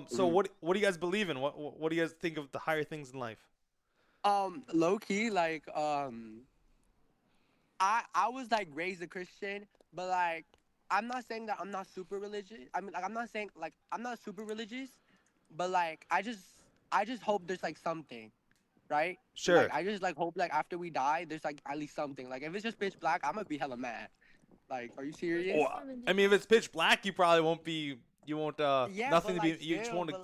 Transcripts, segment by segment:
So what do you guys believe in? What do you guys think of the higher things in life? Low key, like, I was like raised a Christian, but like, I'm not saying that I'm not super religious. I mean, like, I'm not saying like I'm not super religious, but like, I just hope there's like something, right? Like, Sure. I just like hope like after we die, there's like at least something. Like, if it's just pitch black, I'm gonna be hella mad. Like, are you Oh, serious? I mean, if it's pitch black, you probably won't be. You won't. Yeah, Nothing but to be. like You just still, won't. but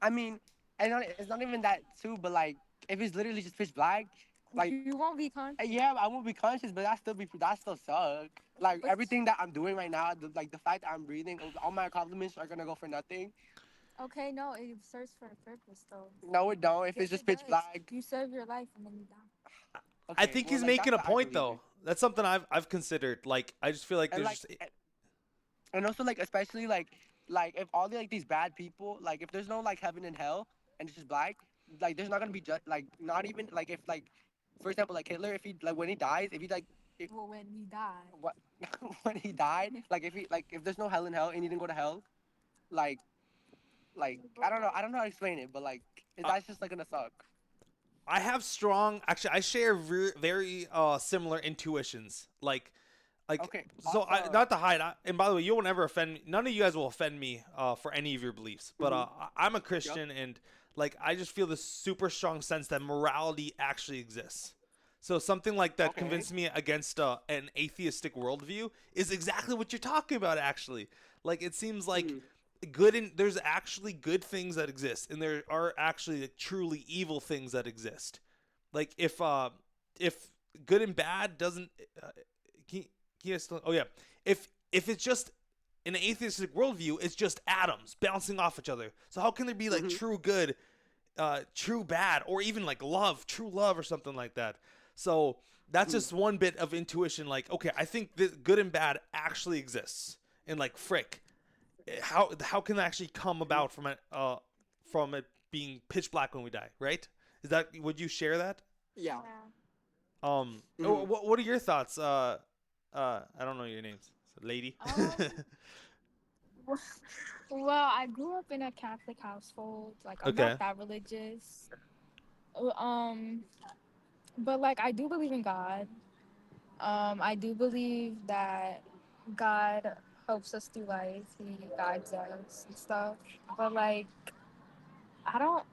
I mean, it's not even that too. But like, if it's literally just pitch black, like, You won't be conscious. yeah, I won't be conscious, but that still suck. Like But everything that I'm doing right now, like the fact that I'm breathing, all my accomplishments are gonna go for nothing. okay, no, it serves for a purpose though. No, it don't. If it's Yes, just it pitch does. black, You serve your life and then you die. I okay, think well, he's like making that's a what I point believe in. though. That's something I've considered. Like, I just feel like And there's like, just. and also like especially like if all the like these bad people, like if there's no like heaven and hell and it's just black, like there's not gonna be just like not even like if like, for example, like Hitler, if he like when he dies, if he like if, Well, when we die. what when he died, like if he like if there's no hell in hell and he didn't go to hell, like I don't know how to explain it, but like Uh, that's just like gonna suck. I have strong. Actually, I share very similar intuitions. Like Okay, so. I awesome. not to hide. And by the way, you will never offend me. None of you guys will offend me for any of your beliefs. But Mm-hmm. I'm a Yep. Christian, and like I just feel this super strong sense that morality actually exists. So something like that Okay. convinced me against an atheistic worldview is exactly what you're talking about. Actually, like it seems like Mm-hmm. good and there's actually good things that exist, and there are actually like, truly evil things that exist. Like if good and bad doesn't can, can you still, oh yeah, if it's just in an atheistic worldview, it's just atoms bouncing off each other. So how can there be like Mm-hmm. true good, true bad, or even like love, true love, or something like that? So that's Mm-hmm. just one bit of intuition. Like, okay, I think that good and bad actually exists, and like frick, how can that actually come about from it being pitch black when we die? Right? Is that would you share that? Yeah. Yeah. Mm-hmm. What are your thoughts? I don't know your names, so, lady. Um. Well, I grew up in a Catholic household. Like, I'm not Okay. that religious. Um, but like, I do believe in God. I do believe that God helps us through life. He guides us and stuff. But like, I don't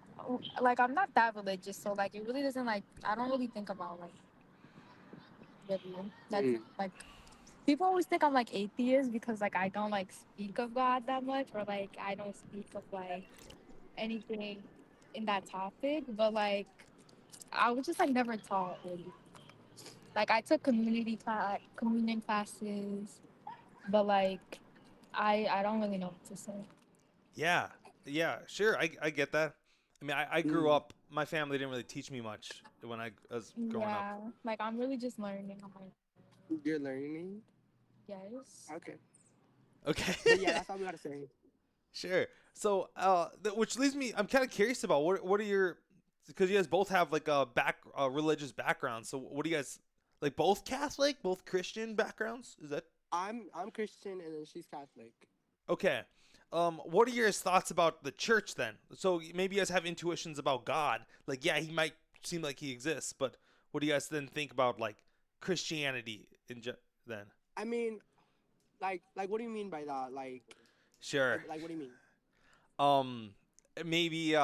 like. I'm not that religious, so like, it really doesn't like. I don't really think about like really. That's Mm-hmm. like people always think I'm like atheist because like I don't like speak of God that much, or like I don't speak of like anything in that topic. But like, I was just like never taught really. Like, I took communion classes, but like I don't really know what to say. Yeah, yeah, sure. I get that. I mean, I grew Mm-hmm. up. My family didn't really teach me much when I was growing up. Yeah, like I'm really just learning on my You're learning. yes. Okay. But yeah, Okay. that's all we gotta say. Sure. So, which leads me, I'm kind of curious about what are your, because you guys both have like a religious background. So, what do you guys like? Both Catholic, both Christian backgrounds? Is that I'm Christian and then she's Catholic. okay? What are your thoughts about the church then? So maybe you guys have intuitions about God. Like, yeah, he might seem like he exists, but what do you guys then think about like Christianity then? I mean, like what do you mean by that? Sure. Like what do you mean? Um, maybe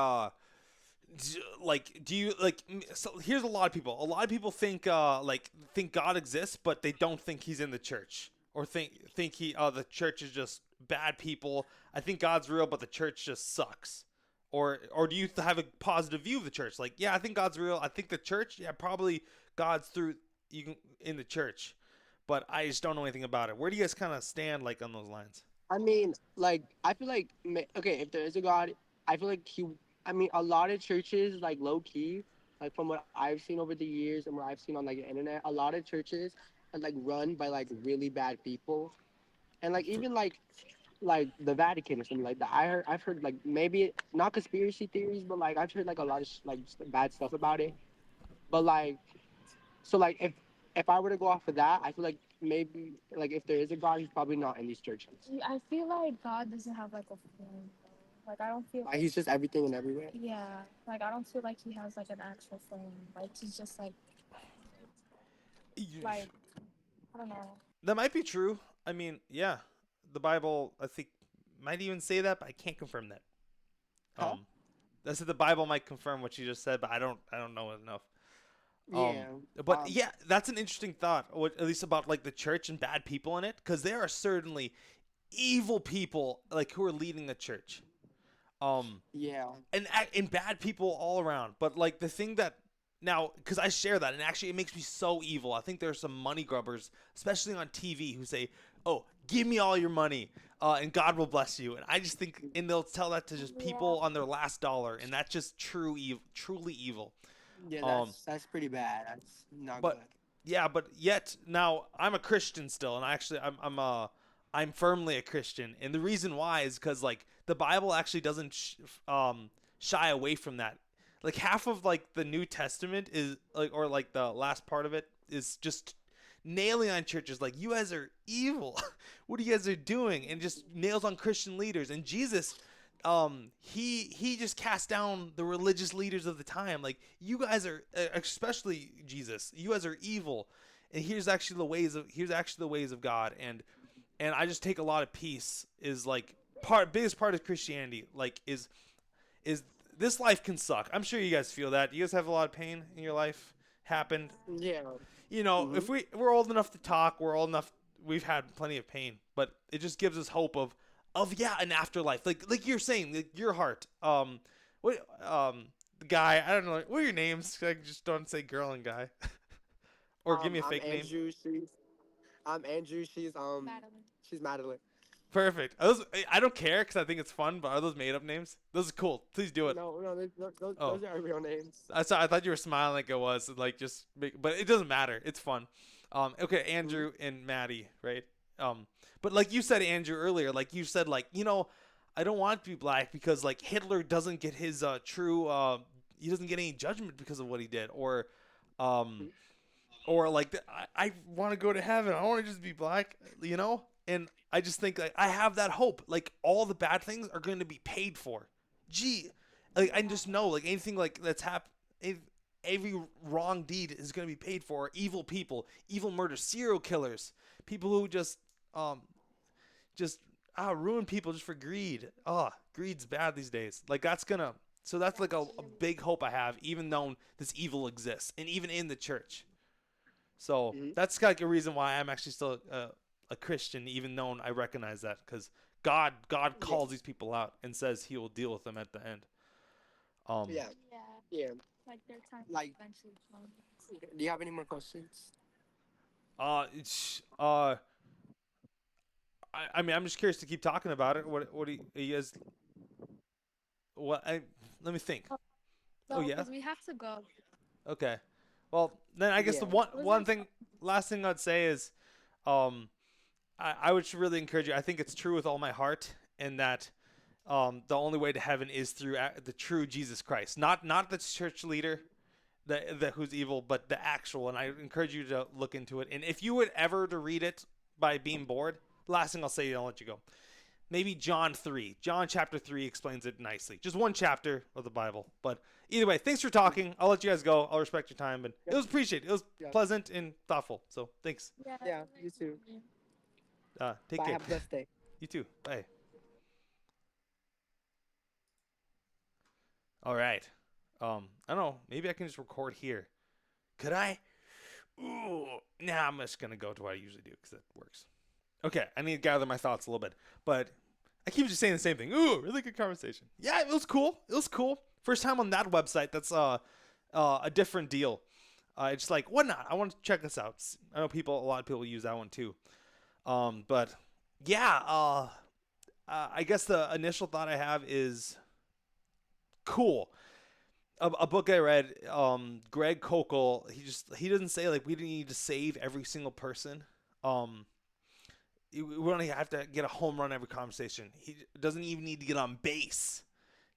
like do you like so here's a lot of people think think God exists but they don't think he's in the church or think he the church is just bad people. I think God's real but the church just sucks. Or do you have a positive view of the church, like yeah, I think God's real, I think the church, yeah, probably God's through you can in the church, but I just don't know anything about it. Where do you guys kind of stand like on those lines? I mean, like I feel like okay, if there is a God, I feel like he. I mean, a lot of churches like low key, like from what I've seen over the years and what I've seen on like the internet, a lot of churches are like run by like really bad people, and like For, even like the Vatican or something like that. I've heard like maybe not conspiracy theories, but like I've heard like a lot of like just bad stuff about it. But like so like if I were to go off of that, I feel like maybe like if there is a God, he's probably not in these churches. I feel like God doesn't have like a form. Like I don't feel Like he's just everything and everywhere. yeah. Like I don't feel like he has like an actual form. Like he's just like I don't know. That might be true. I mean, yeah, the Bible I think might even say that, but I can't confirm that. Huh? I said the Bible might confirm what you just said, but I don't know enough. Yeah. But yeah, that's an interesting thought, at least about like the church and bad people in it, because there are certainly evil people like who are leading the church. Yeah. And bad people all around. But like the thing that now, because I share that, and actually it makes me so evil. I think there's some money grubbers, especially on TV, who say, "Oh, give me all your money, and God will bless you." And I just think, and they'll tell that to just Yeah. people on their last dollar, and that's just truly evil. Yeah, Um, that's pretty bad. That's not good. but yeah, but yet now I'm a Christian still, and actually I'm firmly a Christian, and the reason why is because like the Bible actually doesn't shy away from that. Like half of like the New Testament is like, or like the last part of it is just nailing on churches like you guys are evil. What you guys are doing, and just nails on Christian leaders. And Jesus, he just cast down the religious leaders of the time. Like you guys are, especially Jesus, you guys are evil, and here's actually the ways of God. And I just take a lot of peace. Is like biggest part of Christianity. Like is this life can suck. I'm sure you guys feel that. You guys have a lot of pain in your life happened. Yeah. If we're old enough to talk, we're old enough. We've had plenty of pain, but it just gives us hope of yeah, an afterlife. Like you're saying, like your heart. What the guy? I don't know. What are your names? I just don't say girl and guy, or give me a I'm fake name. Andrew. I'm Andrew. Madeline. She's Madeline. Perfect. I don't care because I think it's fun. But are those made up names? Those are cool. Please do it. No, those Oh. are our real names. I thought you were smiling like it was like just, but it doesn't matter. It's fun. Okay, Andrew and Maddy, right? But like you said, Andrew earlier, like you said, like I don't want to be black because like Hitler doesn't get his true. He doesn't get any judgment because of what he did, um, or like I want to go to heaven. I want to just be black, And I just think like I have that hope. Like all the bad things are going to be paid for. Gee, like I just know like anything like that's happened. Every wrong deed is going to be paid for. Evil people, evil murder, serial killers, people who just ruin people just for greed. Greed's bad these days. Like that's like a big hope I have, even though this evil exists, and even in the church. So that's like a reason why I'm actually still a Christian, even though I recognize that, because God calls these people out and says He will deal with them at the end. Yeah. Yeah. Yeah. Like their time Like- eventually comes. Do you have any more questions? It's I mean, I'm just curious to keep talking about it. What do you guys? Let me think. No, Oh, yeah? because we have to go. Okay. Well, then I guess Yeah. the last thing I'd say is, I would really encourage you. I think it's true with all my heart, and that the only way to heaven is through the true Jesus Christ, not the church leader, the who's evil, but the actual. And I encourage you to look into it. And if you would ever to read it by being bored, the last thing I'll say, I'll let you go. Maybe John chapter 3 explains it nicely. Just one chapter of the Bible. But either way, thanks for talking. I'll let you guys go. I'll respect your time. And it was appreciated. It was pleasant and thoughtful. So thanks. Yeah, you too. Take Bye. care. Have a blessed day. You too. Bye. All right. I don't know. Maybe I can just record here. Could I? Ooh. Nah, I'm just gonna go to what I usually do because it works. Okay, I need to gather my thoughts a little bit, but I keep just saying the same thing. Ooh, really good conversation. Yeah, it was cool. First time on that website. That's a different deal. It's like, what not? I want to check this out. I know a lot of people use that one too. But yeah, I guess the initial thought I have is cool. A book I read, Greg Kokel, he doesn't say like we need to save every single person. We don't have to get a home run every conversation. He doesn't even need to get on base.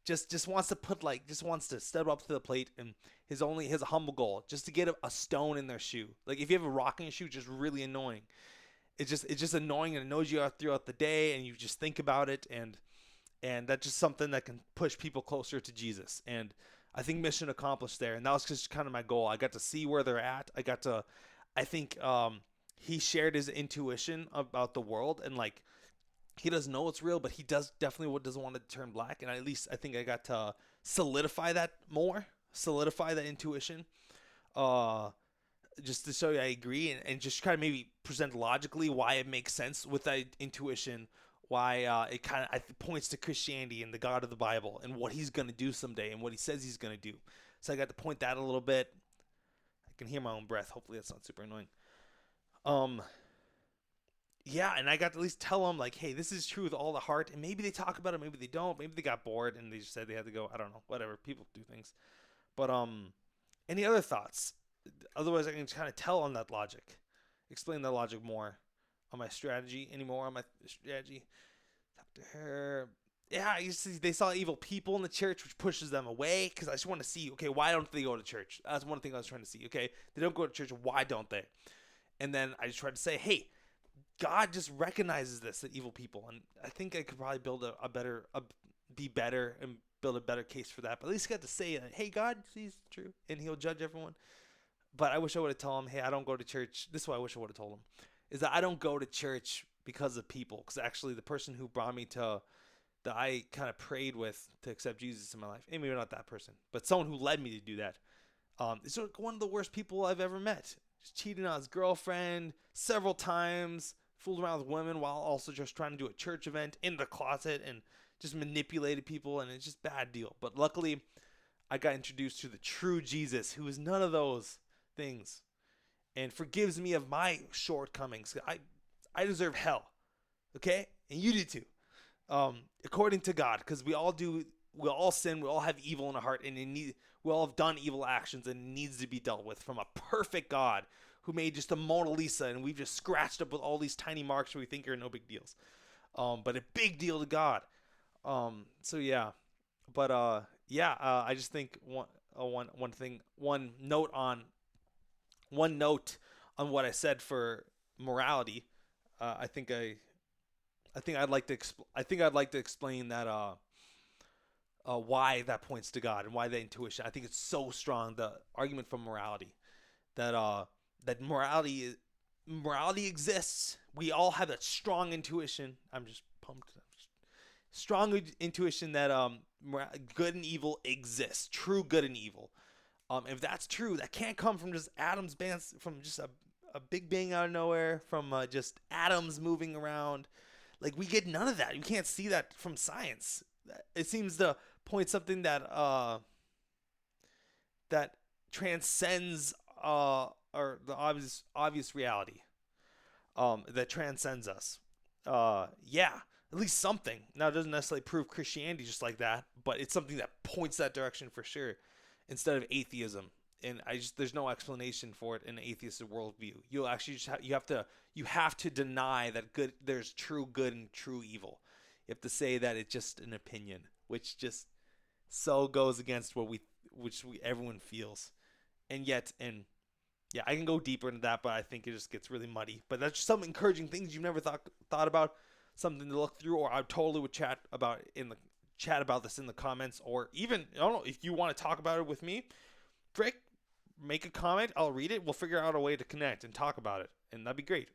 Just wants to step up to the plate, and his humble goal just to get a stone in their shoe. Like if you have a rock in your shoe, just really annoying. it's just annoying, and it knows you out throughout the day, and you just think about it, and that's just something that can push people closer to Jesus. And I think mission accomplished there. And that was just kind of my goal. I got to see where they're at. I think he shared his intuition about the world, and like he doesn't know it's real, but he definitely doesn't want it to turn black. And at least I think I got to solidify that more, solidify that intuition. Uh, just to show you I agree, and just kind of maybe present logically why it makes sense with that intuition, why it kind of points to Christianity and the God of the Bible and what he's going to do someday and what he says he's going to do. So I got to point that a little bit. I can hear my own breath. Hopefully that's not super annoying. Yeah, and I got to at least tell them, like, hey, this is true with all the heart. And maybe they talk about it, maybe they don't. Maybe they got bored and they just said they had to go. I don't know. Whatever. People do things. But any other thoughts? Otherwise, I can just kind of tell on that logic. Explain that logic more on my strategy. Any more on my strategy? Talk to her. Yeah, you see, they saw evil people in the church, which pushes them away. Because I just want to see, okay, why don't they go to church? That's one thing I was trying to see. Okay, they don't go to church. Why don't they? And then I just tried to say, hey, God just recognizes this, that evil people. And I think I could probably build be better and build a better case for that. But at least I got to say, hey, God sees true, and he'll judge everyone. But I wish I would have told him, hey, I don't go to church. This is what I wish I would have told him, is that I don't go to church because of people. Because actually the person who brought me to, that I kind of prayed with to accept Jesus in my life, and maybe not that person, but someone who led me to do that, is one of the worst people I've ever met. Just cheating on his girlfriend several times, fooled around with women while also just trying to do a church event in the closet, and just manipulated people, and it's just a bad deal. But luckily, I got introduced to the true Jesus, who is none of those things, and forgives me of my shortcomings. I deserve hell, okay, and you do too, according to God, because we all sin, we all have evil in our heart, and we all have done evil actions, and it needs to be dealt with from a perfect God who made just a Mona Lisa, and we've just scratched up with all these tiny marks we think are no big deals, but a big deal to God. So yeah, but I just think one note on what I said for morality. I think I'd like to explain that why that points to God and why the intuition. I think it's so strong, the argument from morality, that that morality exists. We all have that strong intuition. I'm just pumped. Strong intuition that good and evil exists. True good and evil. If that's true, that can't come from just atoms, from just a big bang out of nowhere, from just atoms moving around. Like, we get none of that. You can't see that from science. It seems to point something that that transcends or the obvious reality, that transcends us. Yeah, at least something. Now, it doesn't necessarily prove Christianity just like that, but it's something that points that direction for sure, instead of atheism. And there's no explanation for it in an atheistic worldview. You'll actually just you have to deny that there's true good and true evil. You have to say that it's just an opinion, which just so goes against everyone feels. And yeah, I can go deeper into that, but I think it just gets really muddy. But that's just some encouraging things you've never thought about, something to look through, or I totally would chat about this in the comments, or even, I don't know, if you want to talk about it with me, Drake, make a comment, I'll read it, we'll figure out a way to connect and talk about it, and that'd be great,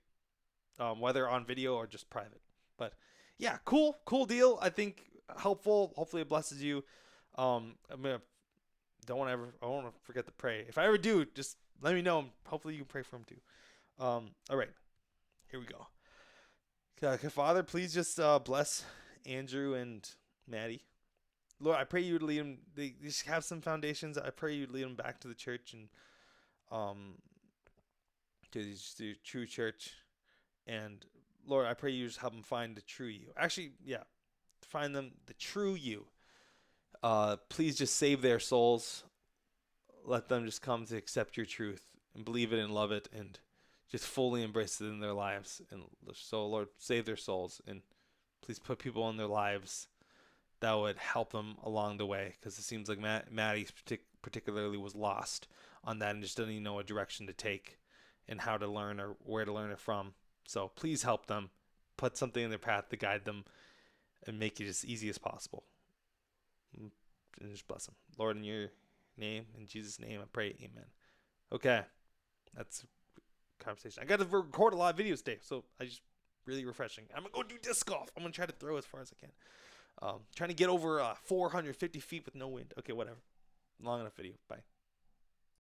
whether on video or just private. But yeah, cool deal. I think helpful. Hopefully it blesses you. I don't want to forget to pray. If I ever do, just let me know. Hopefully you can pray for him too. All right, here we go. Okay, Father, please just bless Andrew and Maddy. Lord, I pray you would lead them. They just have some foundations. I pray you'd lead them back to the church, and to the true church. And Lord, I pray you just help them find the true you. Actually, yeah, find them the true you. Please just save their souls. Let them just come to accept your truth and believe it and love it, and just fully embrace it in their lives. And so, Lord, save their souls, and please put people in their lives that would help them along the way, because it seems like Maddy particularly was lost on that and just didn't even know what direction to take and how to learn or where to learn it from. So please help them. Put something in their path to guide them and make it as easy as possible. And just bless them. Lord, in your name, in Jesus' name, I pray. Amen. Okay. That's a conversation. I got to record a lot of videos today, so I just really refreshing. I'm going to go do disc golf. I'm going to try to throw as far as I can. Trying to get over 450 feet with no wind. Okay, whatever. Long enough video. Bye.